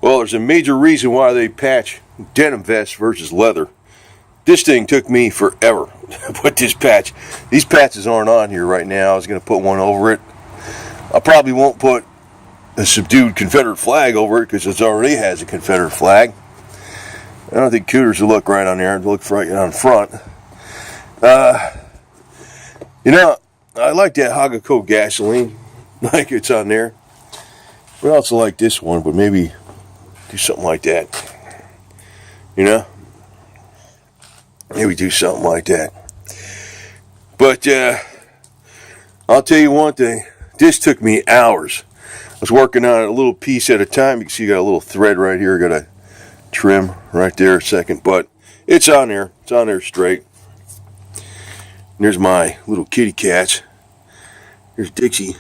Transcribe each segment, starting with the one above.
Well, there's a major reason why they patch denim vests versus leather. This thing took me forever to put this patch. These patches aren't on here right now. I was going to put one over it. I probably won't put a subdued Confederate flag over it because it already has a Confederate flag. I don't think Cooters will look right on there. It'll look right on front. You know, I like that Hagaco gasoline. Like it's on there. But I also like this one, but maybe do something like that. You know? Maybe do something like that. But I'll tell you one thing. This took me hours. I was working on it a little piece at a time. You can see you got a little thread right here. Got a trim right there a second. But it's on there. It's on there straight. And there's my little kitty cats. There's Dixie.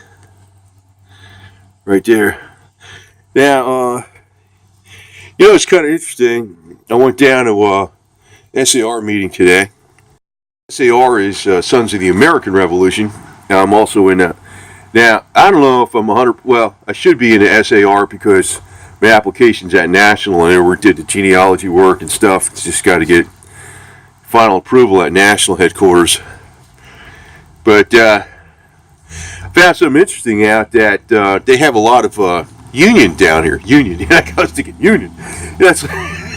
Right there. Now, you know, it's kind of interesting. I went down to SAR meeting today. SAR is Sons of the American Revolution. Now, I'm also in that. Now, I don't know if I'm 100. Well, I should be in the SAR because my application's at National, and we did the genealogy work and stuff. It's just got to get final approval at National headquarters. But I found something interesting out that they have a lot of union down here. Union. I was thinking union. That's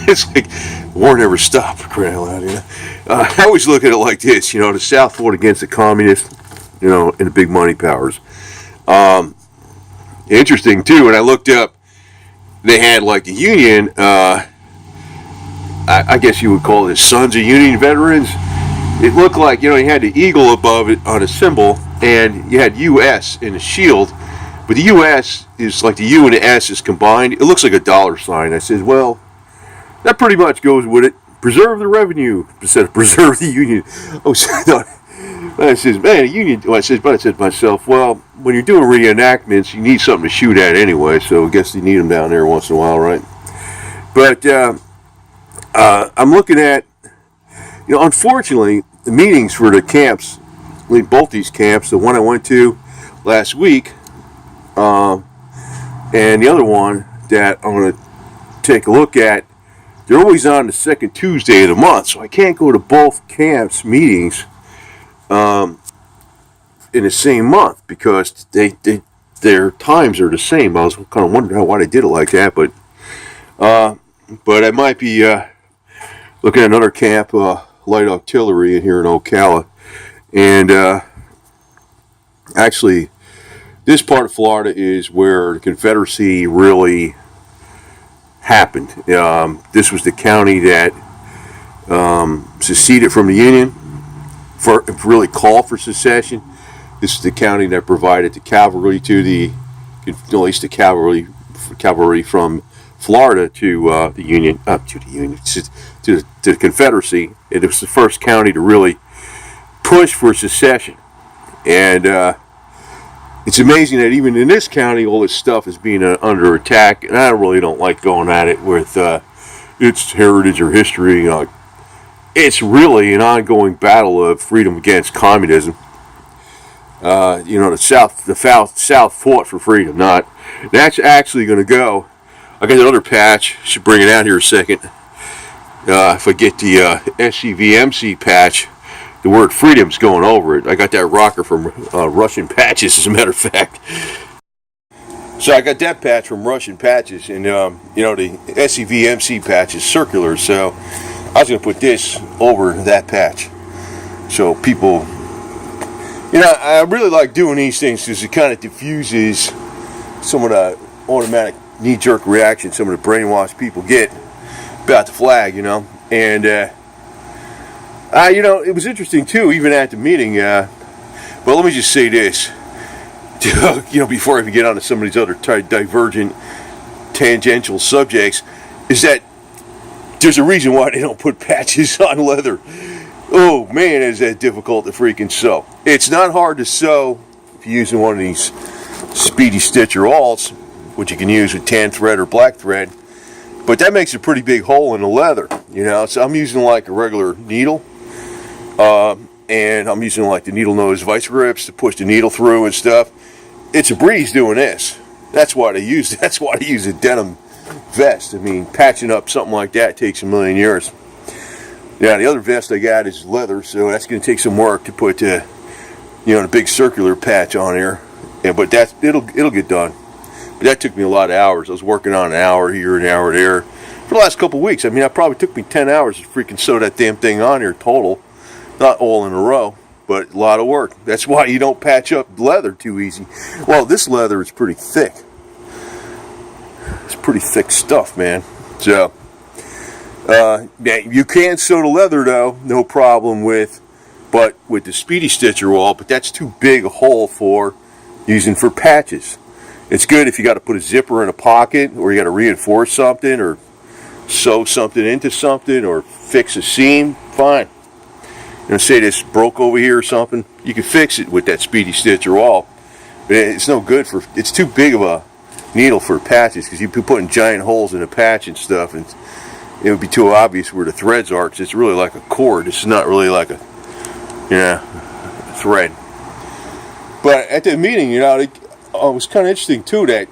it's like war never stopped, for crying out loud. You know? I always look at it like this. You know, the South fought against the communists. You know, and the big money powers. Interesting too. When I looked up, they had like the Union. I guess you would call it Sons of Union Veterans. It looked like, you know, you had the eagle above it on a symbol, and you had U.S. in the shield. But the U.S. is like the U and the S is combined. It looks like a dollar sign. I said, well, that pretty much goes with it. Preserve the revenue instead of preserve the Union. Oh, so I says, man, a union. Well, I said to myself, well, when you're doing reenactments, you need something to shoot at anyway. So I guess you need them down there once in a while, right? But I'm looking at, you know, unfortunately, the meetings for the camps, both these camps, the one I went to last week, and the other one that I'm going to take a look at, they're always on the second Tuesday of the month, so I can't go to both camps meetings in the same month because their times are the same. I was kind of wondering why they did it like that, but I might be looking at another camp, light artillery in here in Ocala, and actually this part of Florida is where the Confederacy really happened. This was the county that seceded from the Union, really called for secession. This is the county that provided the cavalry to at least the cavalry from Florida to the Union, to the Confederacy. It was the first county to really push for secession, and it's amazing that even in this county, all this stuff is being under attack. And I really don't like going at it with its heritage or history. It's really an ongoing battle of freedom against communism. You know, the South fought for freedom. That's actually going to go. I got another patch. Should bring it out here a second. If I get the SCVMC patch, the word freedom's going over it. I got that rocker from Russian Patches, as a matter of fact. So I got that patch from Russian Patches, and you know, the SCVMC patch is circular, so I was going to put this over that patch. So people, you know, I really like doing these things because it kind of diffuses some of the automatic knee-jerk reaction some of the brainwashed people get about the flag, you know. And, you know, it was interesting, too, even at the meeting. But let me just say this, you know, before I even get on to some of these other divergent, tangential subjects, is that there's a reason why they don't put patches on leather. Oh, man, is that difficult to freaking sew. It's not hard to sew if you're using one of these Speedy Stitch or alts, which you can use with tan thread or black thread. But that makes a pretty big hole in the leather, you know. So I'm using like a regular needle. And I'm using like the needle nose vice grips to push the needle through and stuff. It's a breeze doing this. That's why they use a denim vest. I mean, patching up something like that takes a million years. Now, the other vest I got is leather, so that's going to take some work to put, the big circular patch on here. Yeah, but it'll get done. But that took me a lot of hours. I was working on an hour here, an hour there, for the last couple of weeks. I mean, it probably took me 10 hours to freaking sew that damn thing on here total. Not all in a row, but a lot of work. That's why you don't patch up leather too easy. Well, this leather is pretty thick. It's pretty thick stuff, man. So, you can sew the leather though, no problem with the Speedy Stitcher wall, but that's too big a hole for using for patches. It's good if you got to put a zipper in a pocket, or you got to reinforce something, or sew something into something, or fix a seam. Fine. Say this broke over here or something, you can fix it with that Speedy Stitcher wall. But it's no good it's too big of a needle for patches, because you'd be putting giant holes in a patch and stuff, and it would be too obvious where the threads are, because it's really like a cord. It's not really like a thread. But at the meeting, it was kind of interesting too that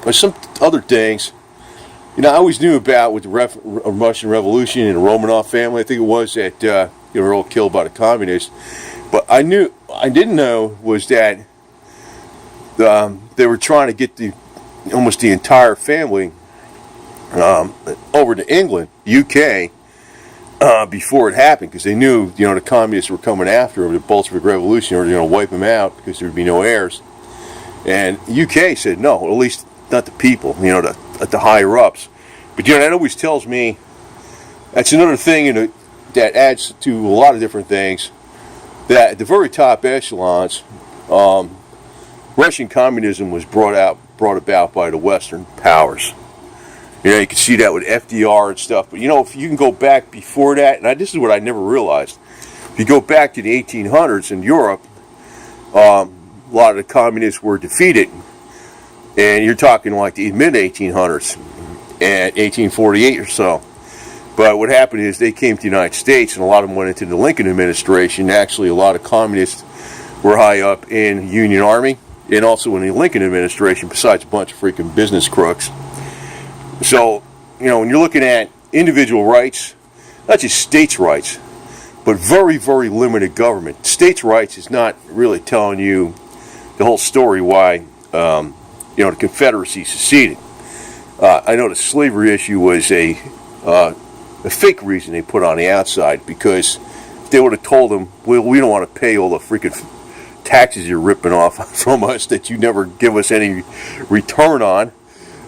there's some other things. I always knew about with the Russian Revolution and the Romanov family. I think it was that they were all killed by the communists. But I didn't know was that they were trying to get almost the entire family over to England, UK, before it happened, because they knew the communists were coming after them. The Bolshevik Revolution, or going to wipe them out because there would be no heirs. And UK said no, at least not the people, the higher ups. But that always tells me that's another thing that adds to a lot of different things. That at the very top echelons, Russian communism was brought about by the Western powers. You can see that with FDR and stuff. But if you can go back before that, and this is what I never realized. If you go back to the 1800s in Europe, a lot of the communists were defeated. And you're talking like the mid-1800s, and 1848 or so. But what happened is they came to the United States, and a lot of them went into the Lincoln administration. Actually, a lot of communists were high up in the Union Army, and also in the Lincoln administration, besides a bunch of freaking business crooks. So, when you're looking at individual rights, not just states' rights, but very, very limited government. States' rights is not really telling you the whole story why, the Confederacy seceded. I know the slavery issue was a fake reason they put on the outside, because if they would have told them, well, we don't want to pay all the freaking taxes you're ripping off from us that you never give us any return on,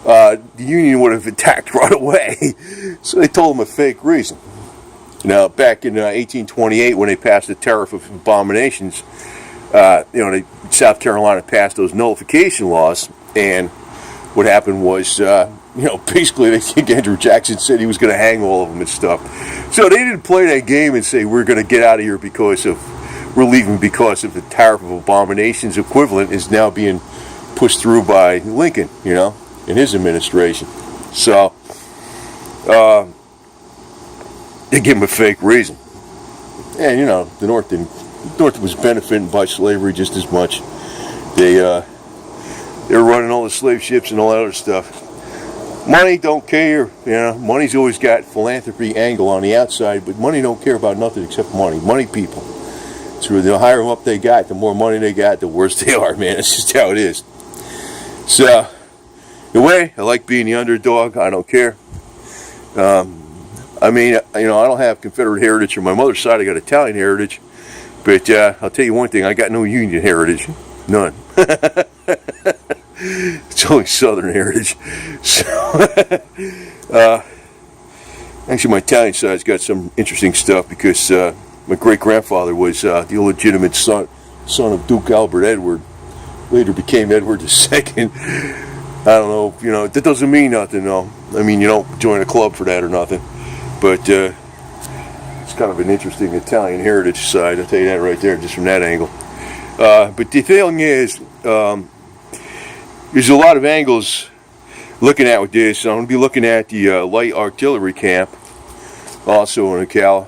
the Union would have attacked right away. So they told them a fake reason. Now, back in 1828, when they passed the Tariff of Abominations, South Carolina passed those nullification laws, and what happened was, basically, they think Andrew Jackson said he was going to hang all of them and stuff. So they didn't play that game and say, we're going to get out of here we're leaving because of the Tariff of Abominations equivalent is now being pushed through by Lincoln, in his administration. So, they give him a fake reason. And, the North was benefiting by slavery just as much. They were running all the slave ships and all that other stuff. Money don't care, money's always got philanthropy angle on the outside, but money don't care about nothing except money. Money people. So the higher them up they got, the more money they got, the worse they are, man. That's just how it is. So, the way I like being the underdog, I don't care. I don't have Confederate heritage on my mother's side. I got Italian heritage, but I'll tell you one thing: I got no Union heritage, none. It's only Southern heritage. So, actually, my Italian side's got some interesting stuff, because my great-grandfather was the illegitimate son of Duke Albert Edward. Later became Edward II. I don't know, that doesn't mean nothing, though. I mean, you don't join a club for that or nothing. But it's kind of an interesting Italian heritage side, I'll tell you that right there, just from that angle. But the thing is, there's a lot of angles looking at with this. I'm going to be looking at the light artillery camp, also in Ocala.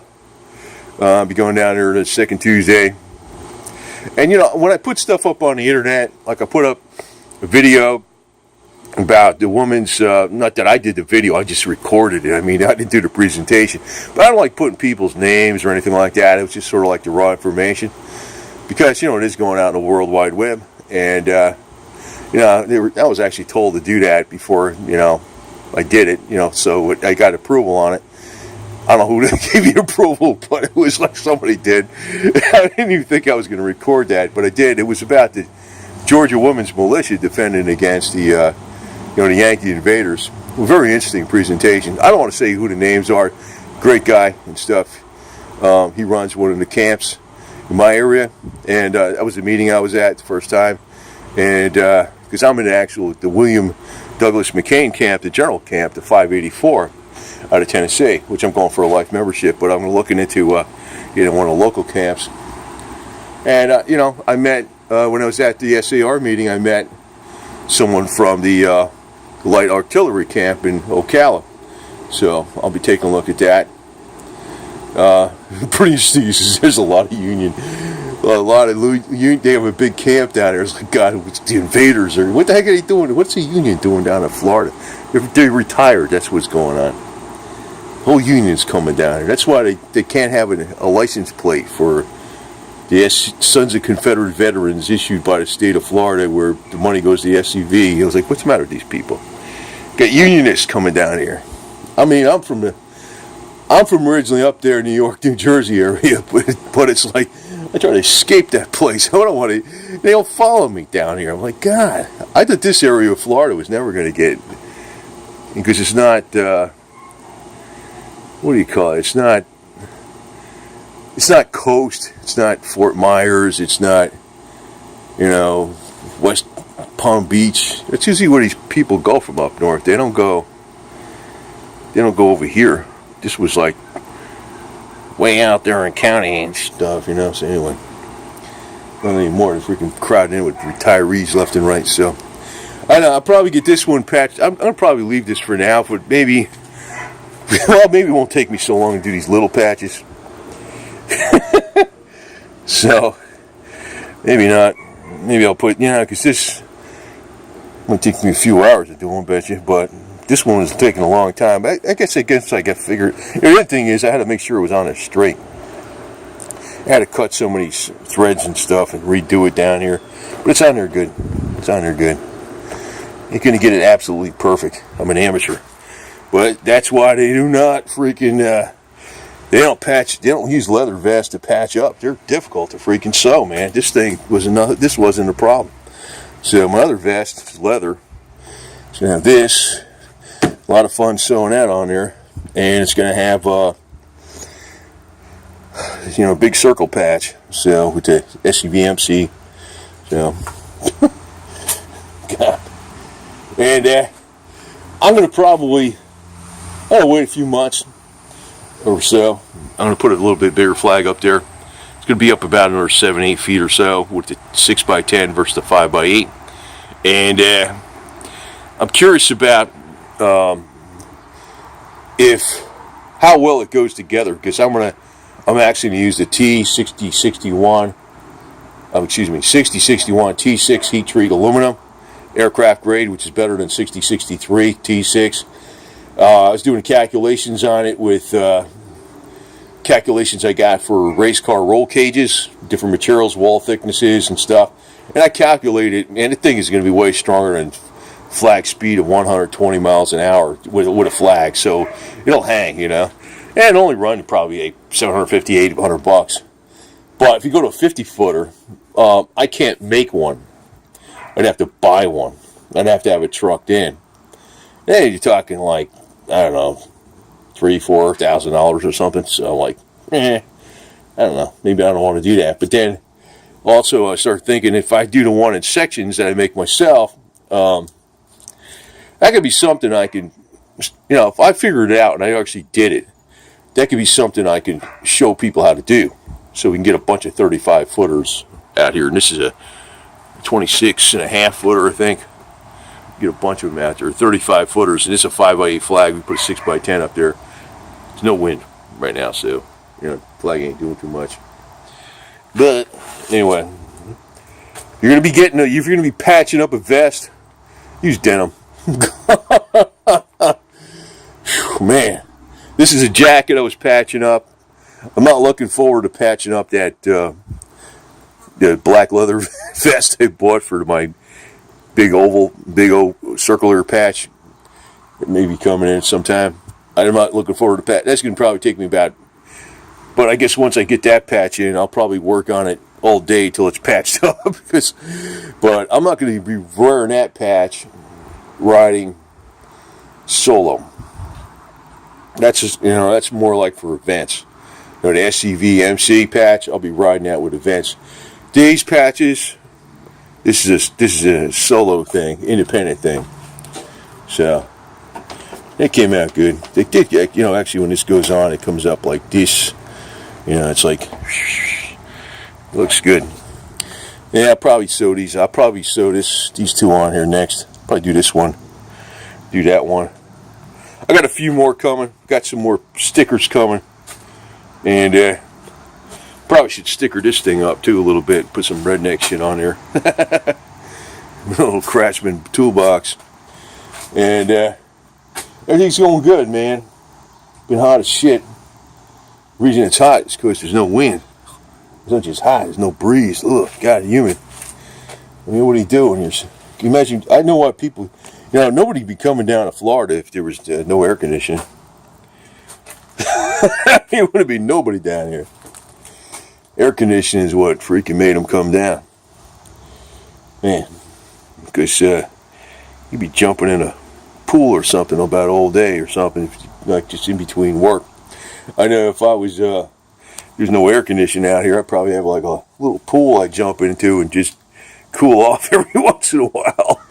I'll be going down there the second Tuesday. And, when I put stuff up on the internet, like I put up a video about the woman's, not that I did the video, I just recorded it. I mean, I didn't do the presentation. But I don't like putting people's names or anything like that. It was just sort of like the raw information. Because, you know, it is going out in the World Wide Web. And, you know, I was actually told to do that before, you know, I did it. You know, so I got approval on it. I don't know who gave me approval, but it was like somebody did. I didn't even think I was going to record that, but I did. It was about the Georgia Women's Militia defending against the, the Yankee invaders. A very interesting presentation. I don't want to say who the names are. Great guy and stuff. He runs one of the camps in my area, and that was the meeting I was at the first time. And because I'm in the William Douglas McCain camp, the general camp, the 584 out of Tennessee, which I'm going for a life membership, but I'm looking into one of the local camps. And I met when I was at the SAR meeting, I met someone from the light artillery camp in Ocala. So I'll be taking a look at that. Pretty interesting. There's a lot of Union. They have a big camp down there. It's like, God, it's the invaders. Or what the heck are they doing? What's the Union doing down in Florida? They're retired. That's what's going on. The whole Union's coming down here. That's why they can't have a license plate for the Sons of Confederate Veterans issued by the state of Florida, where the money goes to the SCV. I was like, what's the matter with these people? Got Unionists coming down here. I mean, I'm from originally up there in New York, New Jersey area, but it's like I try to escape that place. I don't want to. They don't follow me down here. I'm like, God, I thought this area of Florida was never going to get, because it's not. What do you call it? It's not coast. It's not Fort Myers. It's not, West Palm Beach. That's usually where these people go from up north. They don't go over here. This was like way out there in county and stuff, So anyway, not anymore. They're freaking crowded in with retirees left and right. So I know I'll probably get this one patched. I'm gonna probably leave this for now, but maybe. Well, maybe it won't take me so long to do these little patches. So, maybe not. Maybe I'll put, because this might take me a few hours to do one, bet you. But this one was taking a long time. I guess I got figured. The other thing is I had to make sure it was on there straight. I had to cut so many threads and stuff and redo it down here. But it's on there good. It's on there good. You're going to get it absolutely perfect. I'm an amateur. But that's why they do not freaking, they don't use leather vests to patch up. They're difficult to freaking sew, man. This wasn't a problem. So my other vest is leather. So now this, a lot of fun sewing that on there. And it's going to have, a big circle patch. So with the SCVMC. So, God. And I'm going to probably, I'll wait a few months or so. I'm going to put a little bit bigger flag up there. It's going to be up about another 7-8 feet or so with the 6x10 versus the 5x8. And I'm curious about how well it goes together, because I'm actually going to use the T6061 T6 heat treat aluminum aircraft grade, which is better than 6063 T6. I was doing calculations on it with calculations I got for race car roll cages, different materials, wall thicknesses and stuff. And I calculated, and the thing is going to be way stronger than flag speed of 120 miles an hour with a flag. So it'll hang, And it'll only run probably $750, $800. But if you go to a 50-footer, I can't make one. I'd have to buy one. I'd have to have it trucked in. Hey, you're talking like, I don't know, $3,000-$4,000 or something. So I'm like, I don't know. Maybe I don't want to do that. But then also I start thinking, if I do the one in sections that I make myself, that could be something I can, if I figured it out and I actually did it, that could be something I can show people how to do. So we can get a bunch of 35-footers out here. And this is a 26.5-footer, I think. Get a bunch of them out there, 35-footers, and it's a 5x8 flag. We put a 6x10 up there. There's no wind right now, so flag ain't doing too much. But anyway, if you're gonna be patching up a vest, use denim. Man, this is a jacket I was patching up. I'm not looking forward to patching up that the black leather vest I bought for my big old circular patch. It may be coming in sometime. I'm not looking forward to patch. That's going to probably take me about. But I guess once I get that patch in, I'll probably work on it all day till it's patched up. But I'm not going to be wearing that patch riding solo. That's just, that's more like for events. The SCV MC patch, I'll be riding that with events. These patches, this is a solo thing, independent thing. So it came out good. They did, actually when this goes on, it comes up like this. It's like, it looks good. Yeah, I'll probably sew these. I'll probably sew these two on here next. Probably do this one, do that one. I got a few more coming. Got some more stickers coming. And probably should sticker this thing up too a little bit. Put some redneck shit on there. Little Craftsman toolbox. And everything's going good, man. Been hot as shit. The reason it's hot is because there's no wind. It's not just hot, there's no breeze. Ugh, God, humid. I mean, what are you doing? Can you imagine? I know why people, nobody'd be coming down to Florida if there was no air conditioning. There wouldn't be nobody down here. Air conditioning is what freaking made them come down. Man, because you'd be jumping in a pool or something about all day or something, like just in between work. I know if I was, there's no air conditioning out here, I'd probably have like a little pool I'd jump into and just cool off every once in a while.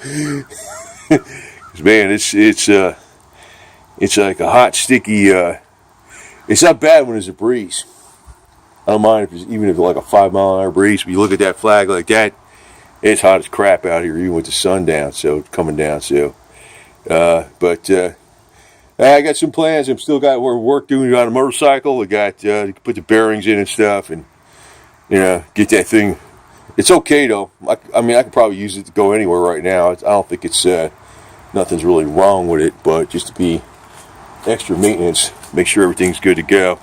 Man, it's like a hot, sticky, it's not bad when there's a breeze. I don't mind even if it's like a 5-mile-an-hour breeze, but you look at that flag like that, it's hot as crap out here, even with the sun down, so coming down, so. I got some plans. I'm still got work doing on a motorcycle. I got to put the bearings in and stuff, and get that thing. It's okay though. I mean, I could probably use it to go anywhere right now. I don't think it's nothing's really wrong with it, but just to be extra maintenance, make sure everything's good to go.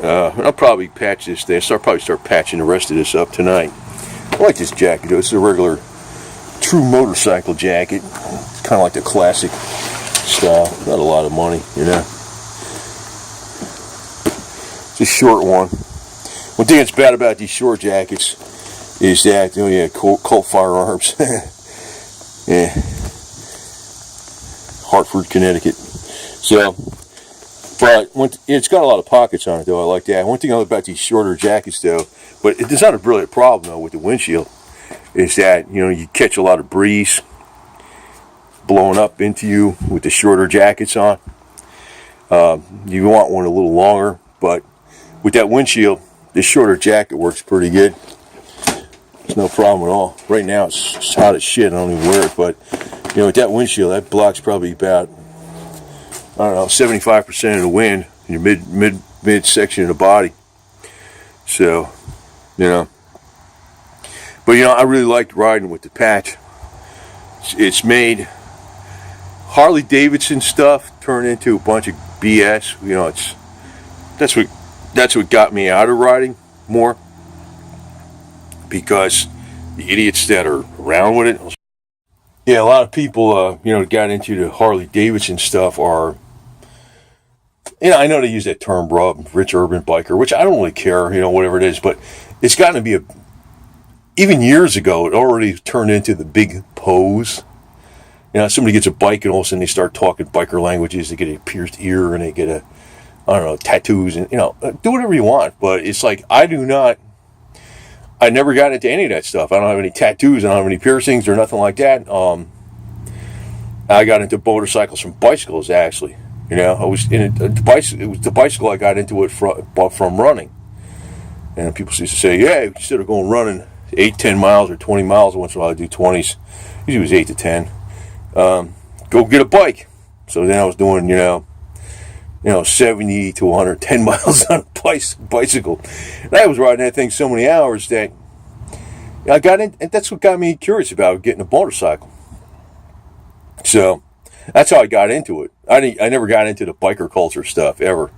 I'll probably patch this thing. I'll probably start patching the rest of this up tonight. I like this jacket though. It's a regular, true motorcycle jacket. It's kind of like the classic style. Not a lot of money, It's a short one. One thing that's bad about these short jackets is that, Colt Firearms. Yeah. Hartford, Connecticut. So, but it's got a lot of pockets on it, though. I like that. One thing I like about these shorter jackets, though, but it's not really a problem, though, with the windshield, is that, you catch a lot of breeze blowing up into you with the shorter jackets on. You want one a little longer, but with that windshield, this shorter jacket works pretty good. There's no problem at all. Right now it's hot as shit. I don't even wear it, but with that windshield, that blocks probably about 75% of the wind in your mid section of the body. So, but I really liked riding with the patch. It's made Harley Davidson stuff turned into a bunch of BS. That's what got me out of riding more, because the idiots that are around with it. Yeah, a lot of people, got into the Harley Davidson stuff are, I know they use that term, rich urban biker, which I don't really care, whatever it is, but it's gotten to be even years ago, it already turned into the big pose. Somebody gets a bike and all of a sudden they start talking biker languages. They get a pierced ear and they get tattoos and, do whatever you want. But it's like, I never got into any of that stuff. I don't have any tattoos. I don't have any piercings or nothing like that. I got into motorcycles from bicycles, actually. I was in it was the bicycle I got into it from running. And people used to say, yeah, instead of going running 8-10 miles or 20 miles, once in a while I do 20s. Usually it was 8 to 10. Go get a bike. So then I was doing, 70 to 110 miles on a bicycle. And I was riding that thing so many hours that I got in, and that's what got me curious about getting a motorcycle. So that's how I got into it. I never got into the biker culture stuff ever.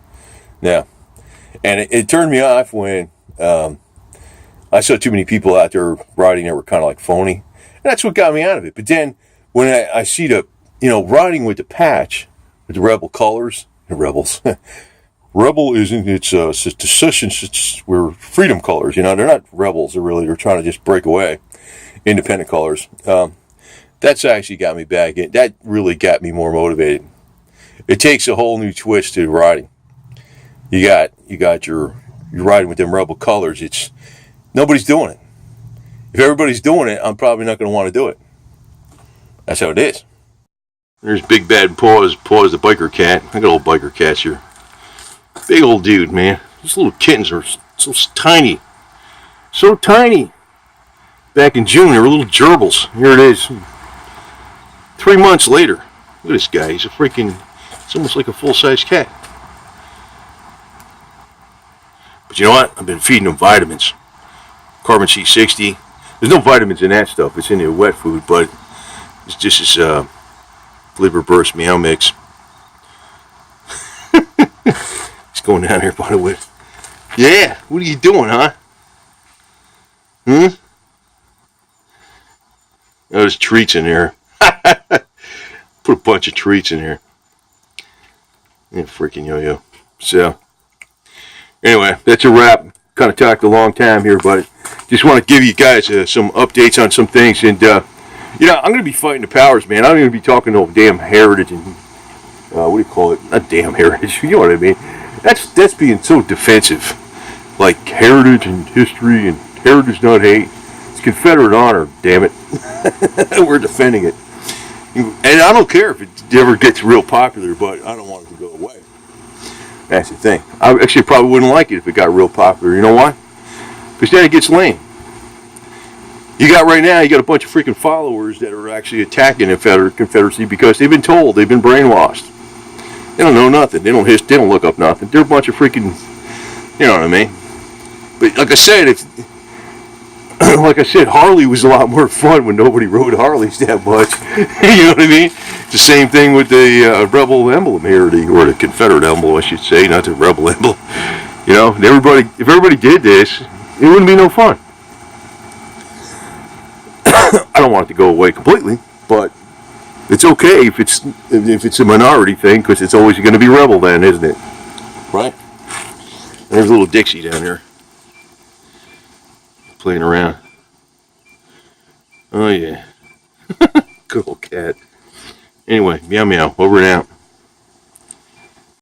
Yeah. And it turned me off when I saw too many people out there riding that were kind of like phony. And that's what got me out of it. But then when I see the, riding with the patch, with the rebel colors, the rebels. Rebel isn't, it's secession, we're freedom colors. They're not rebels. They're trying to just break away. Independent colors. That's actually got me back in. That really got me more motivated. It takes a whole new twist to riding. You got you're riding with them rebel colors. Nobody's doing it. If everybody's doing it, I'm probably not going to want to do it. That's how it is. There's Big Bad Paws the biker cat. I got old biker cats here. Big old dude, man. These little kittens are so tiny. So tiny. Back in June, they were little gerbils. Here it is. 3 months later. Look at this guy. He's it's almost like a full-size cat. But you know what? I've been feeding them vitamins. Carbon C60. There's no vitamins in that stuff. It's in the wet food, but it's just this liver burst meow mix. It's going down here, by the way. Yeah, what are you doing, huh? Oh, there's treats in there. Put a bunch of treats in here. Yeah, freaking yo-yo. So, anyway, that's a wrap. Kind of talked a long time here, but just want to give you guys some updates on some things. And, I'm going to be fighting the powers, man. I'm going to be talking to damn heritage and, what do you call it? Not damn heritage. You know what I mean? That's being so defensive. Like heritage and history and heritage, not hate. It's Confederate honor, damn it. We're defending it. And I don't care if it ever gets real popular, but I don't want it to go away. That's the thing. I actually probably wouldn't like it if it got real popular. You know why? Because then it gets lame. You got a bunch of freaking followers that are actually attacking the Confederacy because they've been told, they've been brainwashed. They don't know nothing. They don't look up nothing. They're a bunch of freaking, you know what I mean? But like I said, Harley was a lot more fun when nobody rode Harleys that much. You know what I mean? It's the same thing with the rebel emblem here, or the Confederate emblem, I should say, not the rebel emblem. If everybody did this, it wouldn't be no fun. I don't want it to go away completely, but it's okay if it's a minority thing, because it's always going to be rebel then, isn't it? Right? There's a little Dixie down there playing around. Oh yeah. Good old cat. Anyway, meow meow, over and out.